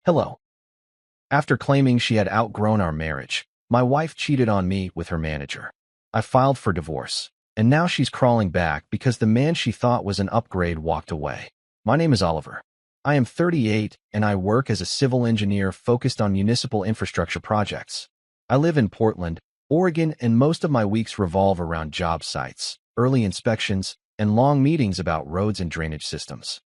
Hello. After claiming she had outgrown our marriage, my wife cheated on me with her manager. I filed for divorce, and now she's crawling back because the man she thought was an upgrade walked away. My name is Oliver. I am 38 and I work as a civil engineer focused on municipal infrastructure projects. I live in Portland, Oregon, and most of my weeks revolve around job sites, early inspections, and long meetings about roads and drainage systems.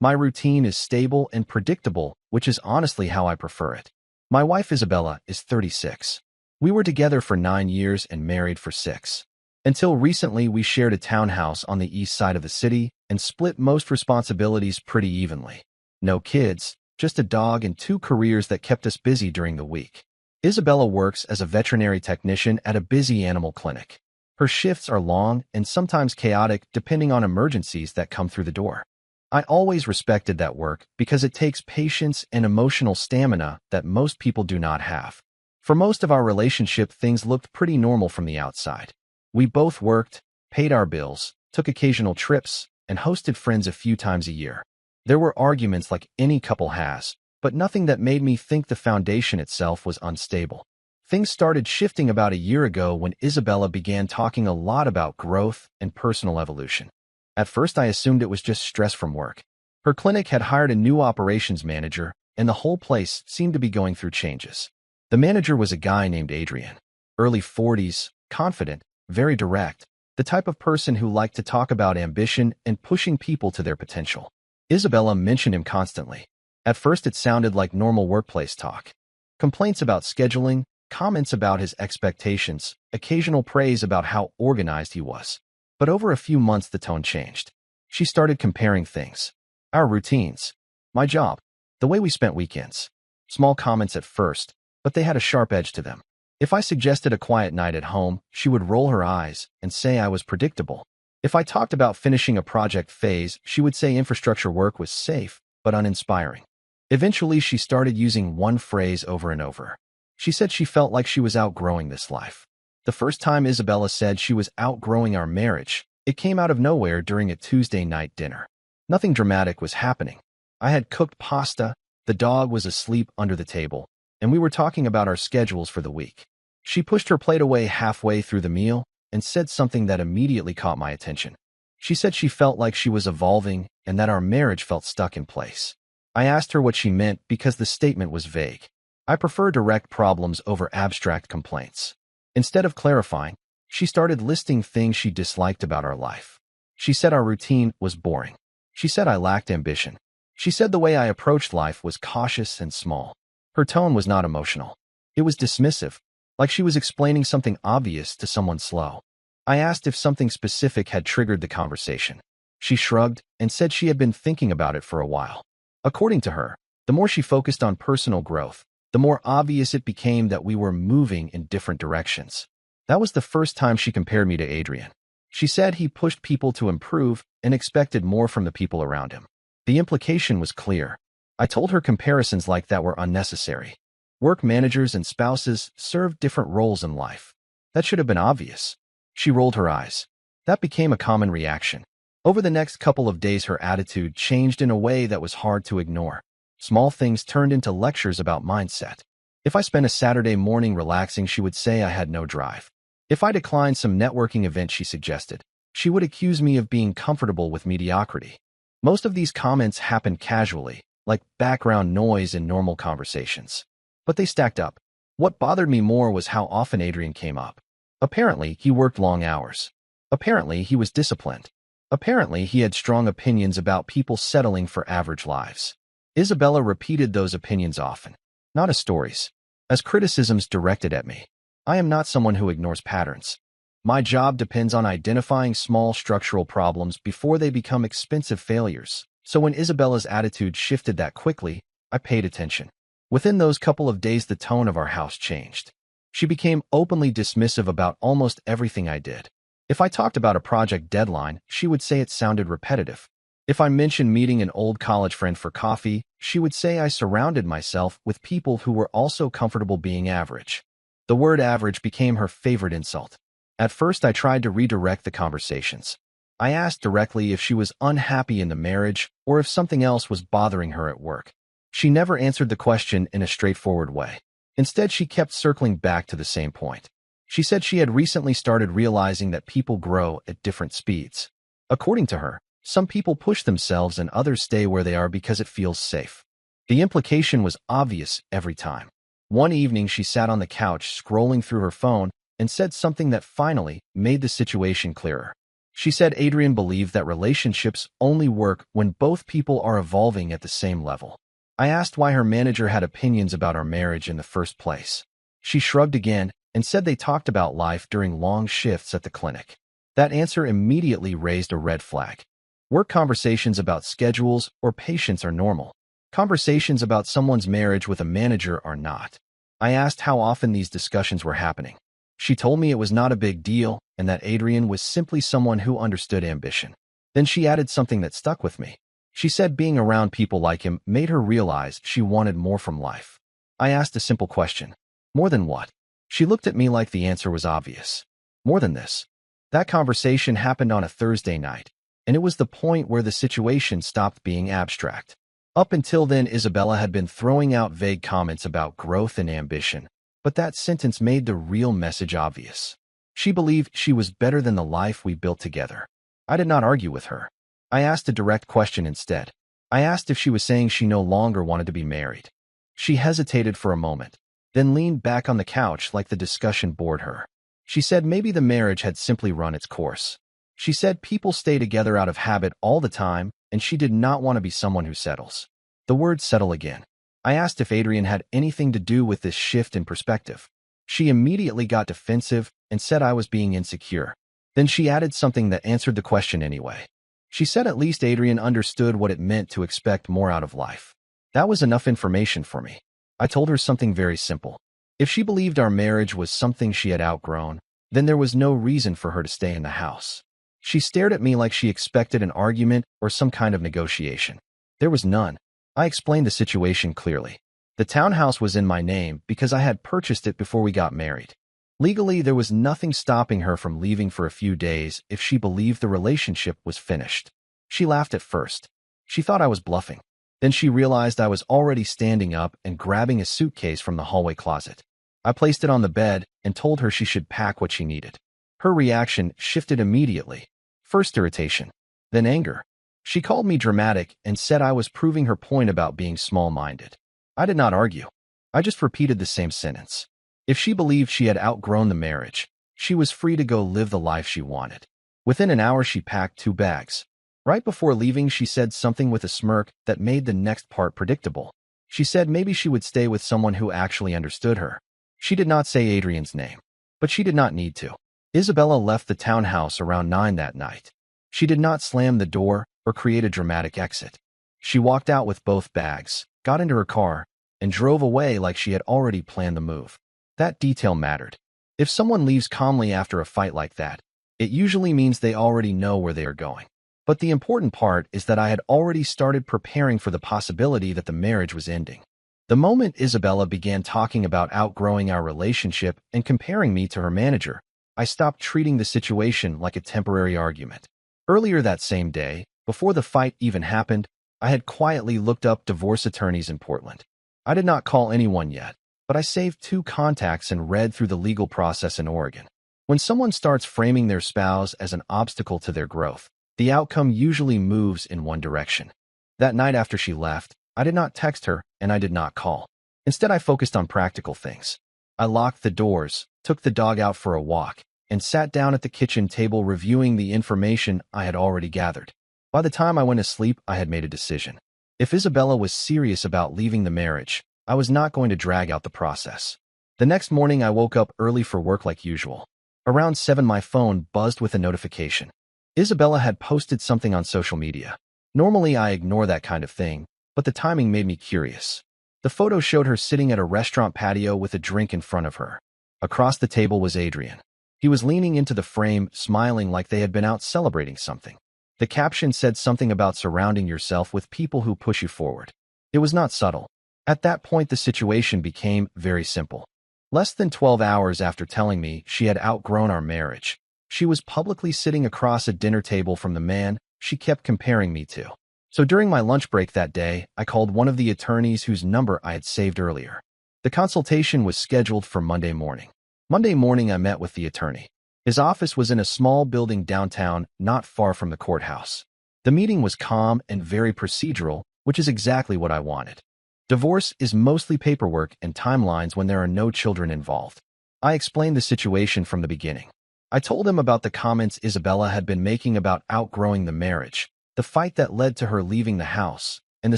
My routine is stable and predictable, which is honestly how I prefer it. My wife Isabella is 36. We were together for 9 years and married for 6. Until recently, we shared a townhouse on the east side of the city and split most responsibilities pretty evenly. No kids, just a dog and 2 careers that kept us busy during the week. Isabella works as a veterinary technician at a busy animal clinic. Her shifts are long and sometimes chaotic depending on emergencies that come through the door. I always respected that work because it takes patience and emotional stamina that most people do not have. For most of our relationship, things looked pretty normal from the outside. We both worked, paid our bills, took occasional trips, and hosted friends a few times a year. There were arguments like any couple has, but nothing that made me think the foundation itself was unstable. Things started shifting about a year ago when Isabella began talking a lot about growth and personal evolution. At first, I assumed it was just stress from work. Her clinic had hired a new operations manager, and the whole place seemed to be going through changes. The manager was a guy named Adrian. Early 40s, confident, very direct, the type of person who liked to talk about ambition and pushing people to their potential. Isabella mentioned him constantly. At first, it sounded like normal workplace talk. Complaints about scheduling, comments about his expectations, occasional praise about how organized he was. But over a few months, the tone changed. She started comparing things. Our routines. My job. The way we spent weekends. Small comments at first, but they had a sharp edge to them. If I suggested a quiet night at home, she would roll her eyes and say I was predictable. If I talked about finishing a project phase, she would say infrastructure work was safe, but uninspiring. Eventually, she started using one phrase over and over. She said she felt like she was outgrowing this life. The first time Isabella said she was outgrowing our marriage, it came out of nowhere during a Tuesday night dinner. Nothing dramatic was happening. I had cooked pasta, the dog was asleep under the table, and we were talking about our schedules for the week. She pushed her plate away halfway through the meal and said something that immediately caught my attention. She said she felt like she was evolving and that our marriage felt stuck in place. I asked her what she meant because the statement was vague. I prefer direct problems over abstract complaints. Instead of clarifying, she started listing things she disliked about our life. She said our routine was boring. She said I lacked ambition. She said the way I approached life was cautious and small. Her tone was not emotional. It was dismissive, like she was explaining something obvious to someone slow. I asked if something specific had triggered the conversation. She shrugged and said she had been thinking about it for a while. According to her, the more she focused on personal growth, the more obvious it became that we were moving in different directions. That was the first time she compared me to Adrian. She said he pushed people to improve and expected more from the people around him. The implication was clear. I told her comparisons like that were unnecessary. Work managers and spouses serve different roles in life. That should have been obvious. She rolled her eyes. That became a common reaction. Over the next couple of days, her attitude changed in a way that was hard to ignore. Small things turned into lectures about mindset. If I spent a Saturday morning relaxing, she would say I had no drive. If I declined some networking event she suggested, she would accuse me of being comfortable with mediocrity. Most of these comments happened casually, like background noise in normal conversations. But they stacked up. What bothered me more was how often Adrian came up. Apparently, he worked long hours. Apparently, he was disciplined. Apparently, he had strong opinions about people settling for average lives. Isabella repeated those opinions often, not as stories, as criticisms directed at me. I am not someone who ignores patterns. My job depends on identifying small structural problems before they become expensive failures. So when Isabella's attitude shifted that quickly, I paid attention. Within those couple of days, the tone of our house changed. She became openly dismissive about almost everything I did. If I talked about a project deadline, she would say it sounded repetitive. If I mentioned meeting an old college friend for coffee, she would say I surrounded myself with people who were also comfortable being average. The word average became her favorite insult. At first, I tried to redirect the conversations. I asked directly if she was unhappy in the marriage or if something else was bothering her at work. She never answered the question in a straightforward way. Instead, she kept circling back to the same point. She said she had recently started realizing that people grow at different speeds. According to her, some people push themselves and others stay where they are because it feels safe. The implication was obvious every time. One evening, she sat on the couch scrolling through her phone and said something that finally made the situation clearer. She said Adrian believed that relationships only work when both people are evolving at the same level. I asked why her manager had opinions about our marriage in the first place. She shrugged again and said they talked about life during long shifts at the clinic. That answer immediately raised a red flag. Work conversations about schedules or patients are normal. Conversations about someone's marriage with a manager are not. I asked how often these discussions were happening. She told me it was not a big deal and that Adrian was simply someone who understood ambition. Then she added something that stuck with me. She said being around people like him made her realize she wanted more from life. I asked a simple question. More than what? She looked at me like the answer was obvious. More than this. That conversation happened on a Thursday night, and it was the point where the situation stopped being abstract. Up until then, Isabella had been throwing out vague comments about growth and ambition, but that sentence made the real message obvious. She believed she was better than the life we built together. I did not argue with her. I asked a direct question instead. I asked if she was saying she no longer wanted to be married. She hesitated for a moment, then leaned back on the couch like the discussion bored her. She said maybe the marriage had simply run its course. She said people stay together out of habit all the time, and she did not want to be someone who settles. The word settle again. I asked if Adrian had anything to do with this shift in perspective. She immediately got defensive and said I was being insecure. Then she added something that answered the question anyway. She said at least Adrian understood what it meant to expect more out of life. That was enough information for me. I told her something very simple. If she believed our marriage was something she had outgrown, then there was no reason for her to stay in the house. She stared at me like she expected an argument or some kind of negotiation. There was none. I explained the situation clearly. The townhouse was in my name because I had purchased it before we got married. Legally, there was nothing stopping her from leaving for a few days if she believed the relationship was finished. She laughed at first. She thought I was bluffing. Then she realized I was already standing up and grabbing a suitcase from the hallway closet. I placed it on the bed and told her she should pack what she needed. Her reaction shifted immediately. First irritation, then anger. She called me dramatic and said I was proving her point about being small-minded. I did not argue. I just repeated the same sentence. If she believed she had outgrown the marriage, she was free to go live the life she wanted. Within an hour, she packed 2 bags. Right before leaving, she said something with a smirk that made the next part predictable. She said maybe she would stay with someone who actually understood her. She did not say Adrian's name, but she did not need to. Isabella left the townhouse around 9 that night. She did not slam the door or create a dramatic exit. She walked out with both bags, got into her car, and drove away like she had already planned the move. That detail mattered. If someone leaves calmly after a fight like that, it usually means they already know where they are going. But the important part is that I had already started preparing for the possibility that the marriage was ending. The moment Isabella began talking about outgrowing our relationship and comparing me to her manager, I stopped treating the situation like a temporary argument. Earlier that same day, before the fight even happened, I had quietly looked up divorce attorneys in Portland. I did not call anyone yet, but I saved 2 contacts and read through the legal process in Oregon. When someone starts framing their spouse as an obstacle to their growth, the outcome usually moves in one direction. That night after she left, I did not text her and I did not call. Instead, I focused on practical things. I locked the doors, took the dog out for a walk, and sat down at the kitchen table reviewing the information I had already gathered. By the time I went to sleep, I had made a decision. If Isabella was serious about leaving the marriage, I was not going to drag out the process. The next morning, I woke up early for work like usual. Around 7, my phone buzzed with a notification. Isabella had posted something on social media. Normally, I ignore that kind of thing, but the timing made me curious. The photo showed her sitting at a restaurant patio with a drink in front of her. Across the table was Adrian. He was leaning into the frame, smiling like they had been out celebrating something. The caption said something about surrounding yourself with people who push you forward. It was not subtle. At that point, the situation became very simple. Less than 12 hours after telling me she had outgrown our marriage, she was publicly sitting across a dinner table from the man she kept comparing me to. So during my lunch break that day, I called one of the attorneys whose number I had saved earlier. The consultation was scheduled for Monday morning. Monday morning, I met with the attorney. His office was in a small building downtown, not far from the courthouse. The meeting was calm and very procedural, which is exactly what I wanted. Divorce is mostly paperwork and timelines when there are no children involved. I explained the situation from the beginning. I told him about the comments Isabella had been making about outgrowing the marriage, the fight that led to her leaving the house, and the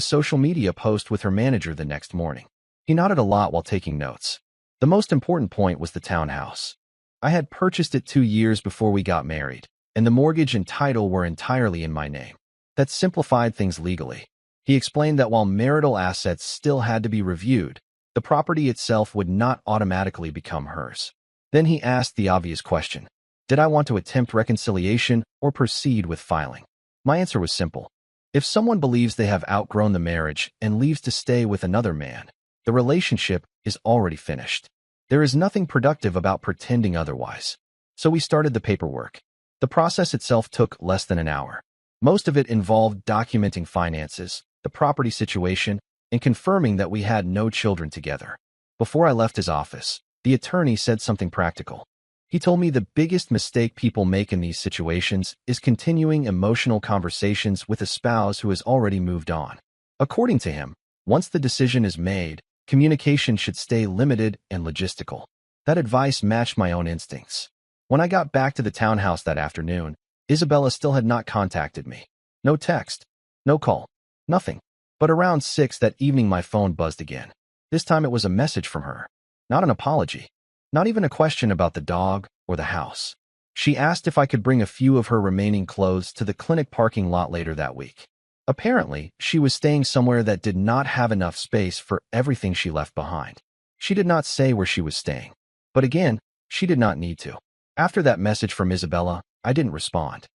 social media post with her manager the next morning. He nodded a lot while taking notes. The most important point was the townhouse. I had purchased it 2 years before we got married, and the mortgage and title were entirely in my name. That simplified things legally. He explained that while marital assets still had to be reviewed, the property itself would not automatically become hers. Then he asked the obvious question: did I want to attempt reconciliation or proceed with filing? My answer was simple. If someone believes they have outgrown the marriage and leaves to stay with another man, the relationship is already finished. There is nothing productive about pretending otherwise. So we started the paperwork. The process itself took less than an hour. Most of it involved documenting finances, the property situation, and confirming that we had no children together. Before I left his office, the attorney said something practical. He told me the biggest mistake people make in these situations is continuing emotional conversations with a spouse who has already moved on. According to him, once the decision is made, communication should stay limited and logistical. That advice matched my own instincts. When I got back to the townhouse that afternoon, Isabella still had not contacted me. No text, no call, nothing. But around 6 that evening, my phone buzzed again. This time it was a message from her. Not an apology. Not even a question about the dog or the house. She asked if I could bring a few of her remaining clothes to the clinic parking lot later that week. Apparently, she was staying somewhere that did not have enough space for everything she left behind. She did not say where she was staying. But again, she did not need to. After that message from Isabella, I didn't respond.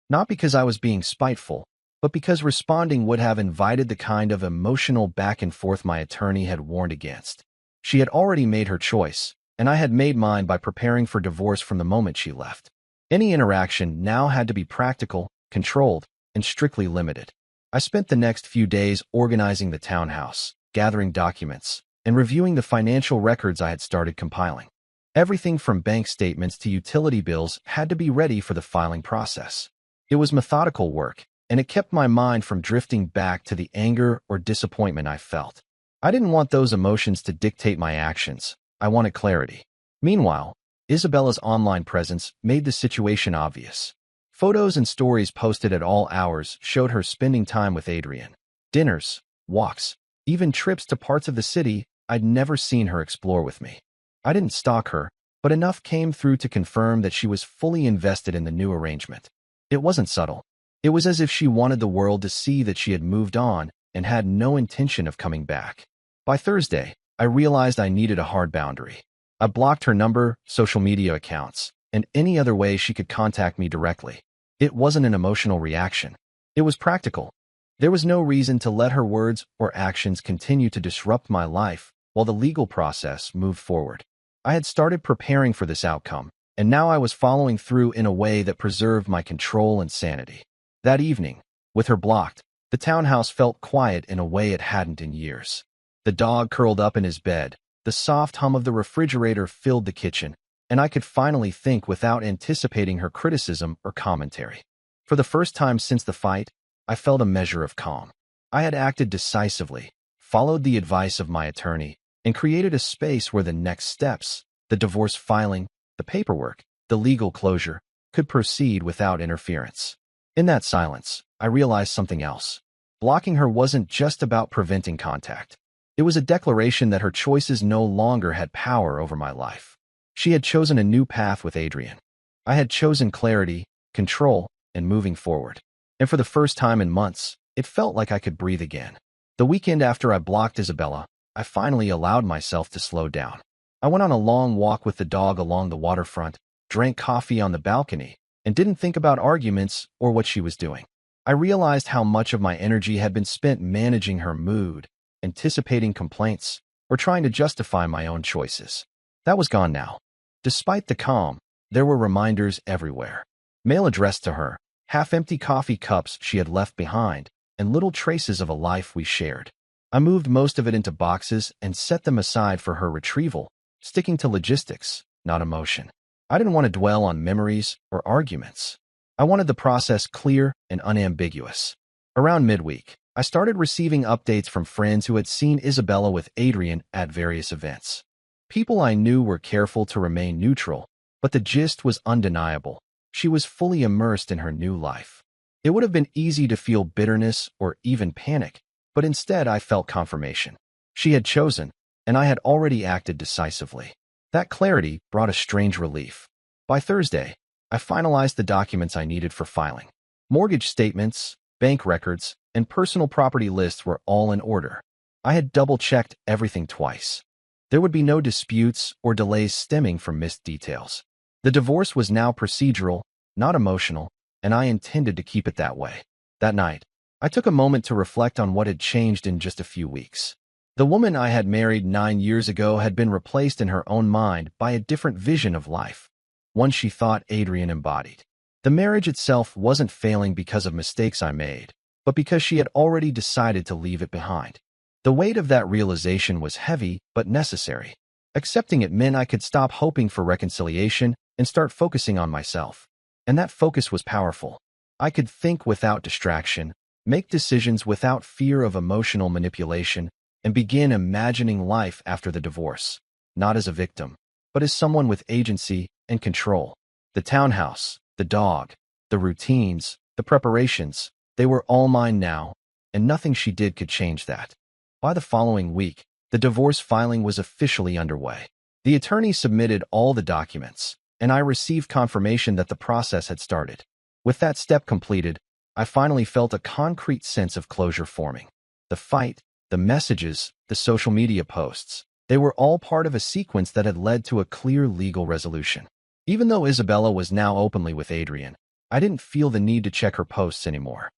Not because I was being spiteful, but because responding would have invited the kind of emotional back and forth my attorney had warned against. She had already made her choice, and I had made mine by preparing for divorce from the moment she left. Any interaction now had to be practical, controlled, and strictly limited. I spent the next few days organizing the townhouse, gathering documents, and reviewing the financial records I had started compiling. Everything from bank statements to utility bills had to be ready for the filing process. It was methodical work, and it kept my mind from drifting back to the anger or disappointment I felt. I didn't want those emotions to dictate my actions. I wanted clarity. Meanwhile, Isabella's online presence made the situation obvious. Photos and stories posted at all hours showed her spending time with Adrian. Dinners, walks, even trips to parts of the city I'd never seen her explore with me. I didn't stalk her, but enough came through to confirm that she was fully invested in the new arrangement. It wasn't subtle. It was as if she wanted the world to see that she had moved on and had no intention of coming back. By Thursday, I realized I needed a hard boundary. I blocked her number, social media accounts, and any other way she could contact me directly. It wasn't an emotional reaction. It was practical. There was no reason to let her words or actions continue to disrupt my life while the legal process moved forward. I had started preparing for this outcome, and now I was following through in a way that preserved my control and sanity. That evening, with her blocked, the townhouse felt quiet in a way it hadn't in years. The dog curled up in his bed, the soft hum of the refrigerator filled the kitchen, and I could finally think without anticipating her criticism or commentary. For the first time since the fight, I felt a measure of calm. I had acted decisively, followed the advice of my attorney, and created a space where the next steps, the divorce filing, the paperwork, the legal closure, could proceed without interference. In that silence, I realized something else. Blocking her wasn't just about preventing contact. It was a declaration that her choices no longer had power over my life. She had chosen a new path with Adrian. I had chosen clarity, control, and moving forward. And for the first time in months, it felt like I could breathe again. The weekend after I blocked Isabella, I finally allowed myself to slow down. I went on a long walk with the dog along the waterfront, drank coffee on the balcony, and didn't think about arguments or what she was doing. I realized how much of my energy had been spent managing her mood, anticipating complaints, or trying to justify my own choices. That was gone now. Despite the calm, there were reminders everywhere. Mail addressed to her, half-empty coffee cups she had left behind, and little traces of a life we shared. I moved most of it into boxes and set them aside for her retrieval, sticking to logistics, not emotion. I didn't want to dwell on memories or arguments. I wanted the process clear and unambiguous. Around midweek, I started receiving updates from friends who had seen Isabella with Adrian at various events. People I knew were careful to remain neutral, but the gist was undeniable. She was fully immersed in her new life. It would have been easy to feel bitterness or even panic, but instead I felt confirmation. She had chosen, and I had already acted decisively. That clarity brought a strange relief. By Thursday, I finalized the documents I needed for filing. Mortgage statements, bank records, and personal property lists were all in order. I had double-checked everything twice. There would be no disputes or delays stemming from missed details. The divorce was now procedural, not emotional, and I intended to keep it that way. That night, I took a moment to reflect on what had changed in just a few weeks. The woman I had married 9 years ago had been replaced in her own mind by a different vision of life, one she thought Adrian embodied. The marriage itself wasn't failing because of mistakes I made, but because she had already decided to leave it behind. The weight of that realization was heavy but necessary. Accepting it meant I could stop hoping for reconciliation and start focusing on myself. And that focus was powerful. I could think without distraction, make decisions without fear of emotional manipulation, and begin imagining life after the divorce, not as a victim, but as someone with agency and control. The townhouse, the dog, the routines, the preparations, they were all mine now, and nothing she did could change that. By the following week, the divorce filing was officially underway. The attorney submitted all the documents, and I received confirmation that the process had started. With that step completed, I finally felt a concrete sense of closure forming. The fight, the messages, the social media posts, they were all part of a sequence that had led to a clear legal resolution. Even though Isabella was now openly with Adrian, I didn't feel the need to check her posts anymore.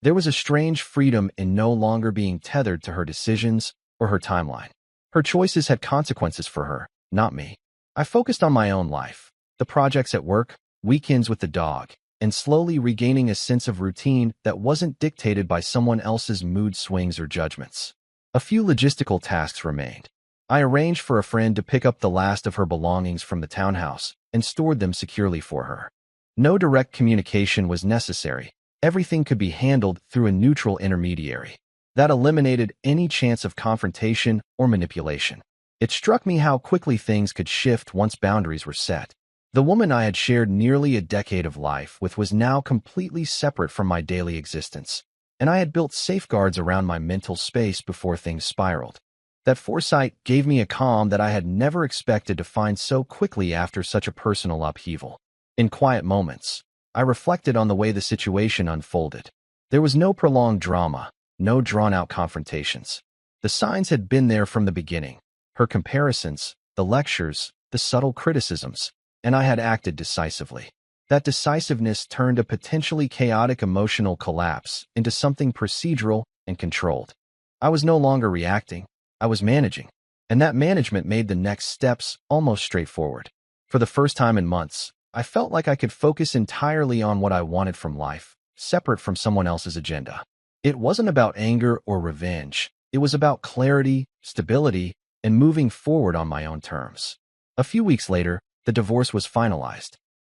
There was a strange freedom in no longer being tethered to her decisions or her timeline. Her choices had consequences for her, not me. I focused on my own life, the projects at work, weekends with the dog, and slowly regaining a sense of routine that wasn't dictated by someone else's mood swings or judgments. A few logistical tasks remained. I arranged for a friend to pick up the last of her belongings from the townhouse and stored them securely for her. No direct communication was necessary. Everything could be handled through a neutral intermediary. That eliminated any chance of confrontation or manipulation. It struck me how quickly things could shift once boundaries were set. The woman I had shared nearly a decade of life with was now completely separate from my daily existence, and I had built safeguards around my mental space before things spiraled. That foresight gave me a calm that I had never expected to find so quickly after such a personal upheaval. In quiet moments, I reflected on the way the situation unfolded. There was no prolonged drama, no drawn-out confrontations. The signs had been there from the beginning. Her comparisons, the lectures, the subtle criticisms, and I had acted decisively. That decisiveness turned a potentially chaotic emotional collapse into something procedural and controlled. I was no longer reacting, I was managing, and that management made the next steps almost straightforward. For the first time in months, I felt like I could focus entirely on what I wanted from life, separate from someone else's agenda. It wasn't about anger or revenge. It was about clarity, stability, and moving forward on my own terms. A few weeks later, the divorce was finalized.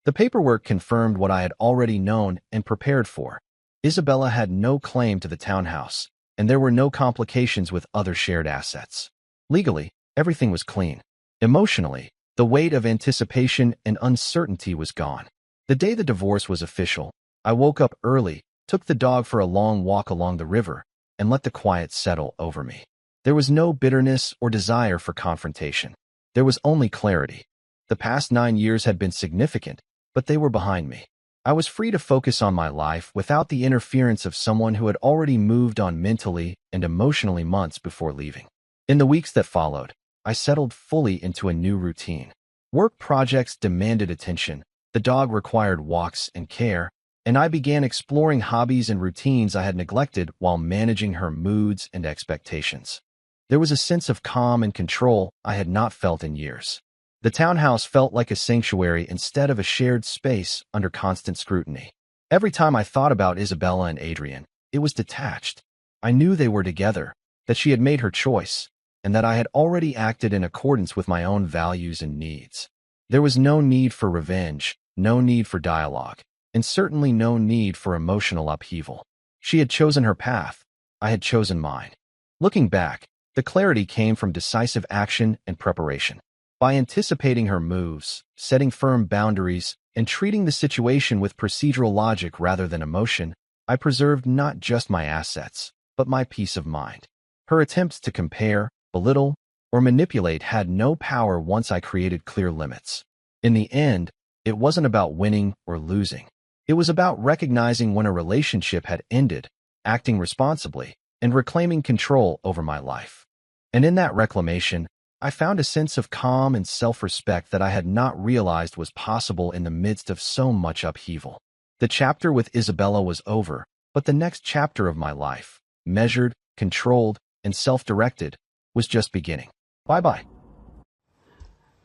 The paperwork confirmed what I had already known and prepared for. Isabella had no claim to the townhouse, and there were no complications with other shared assets. Legally, everything was clean. Emotionally, the weight of anticipation and uncertainty was gone. The day the divorce was official, I woke up early, took the dog for a long walk along the river, and let the quiet settle over me. There was no bitterness or desire for confrontation. There was only clarity. The past 9 years had been significant, but they were behind me. I was free to focus on my life without the interference of someone who had already moved on mentally and emotionally months before leaving. In the weeks that followed, I settled fully into a new routine. Work projects demanded attention, the dog required walks and care, and I began exploring hobbies and routines I had neglected while managing her moods and expectations. There was a sense of calm and control I had not felt in years. The townhouse felt like a sanctuary instead of a shared space under constant scrutiny. Every time I thought about Isabella and Adrian, it was detached. I knew they were together, that she had made her choice, and that I had already acted in accordance with my own values and needs. There was no need for revenge, no need for dialogue, and certainly no need for emotional upheaval. She had chosen her path. I had chosen mine. Looking back, the clarity came from decisive action and preparation. By anticipating her moves, setting firm boundaries, and treating the situation with procedural logic rather than emotion, I preserved not just my assets, but my peace of mind. Her attempts to compare, belittle, or manipulate had no power once I created clear limits. In the end, it wasn't about winning or losing. It was about recognizing when a relationship had ended, acting responsibly, and reclaiming control over my life. And in that reclamation, I found a sense of calm and self-respect that I had not realized was possible in the midst of so much upheaval. The chapter with Isabella was over, but the next chapter of my life, measured, controlled, and self-directed, was just beginning. Bye-bye.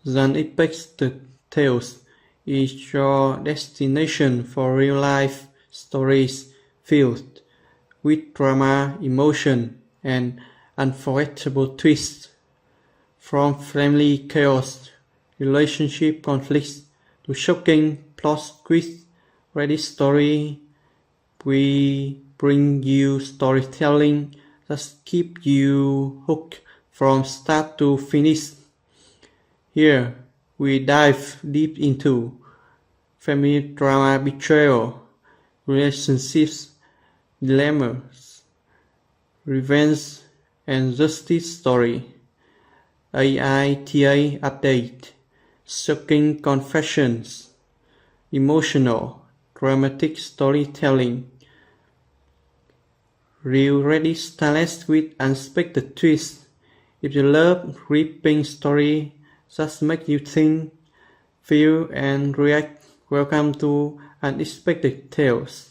The Unexpected Tales is your destination for real-life stories filled with drama, emotion, and unforgettable twists. From family chaos, relationship conflicts, to shocking plot twists, ready story, we bring you storytelling that keep you hooked from start to finish. Here, we dive deep into family drama, betrayal, relationships, dilemmas, revenge, and justice story. AITA update, shocking confessions, emotional, dramatic storytelling, real ready stylish with unexpected twists. If you love gripping story that make you think, feel, and react, welcome to Unexpected Tales.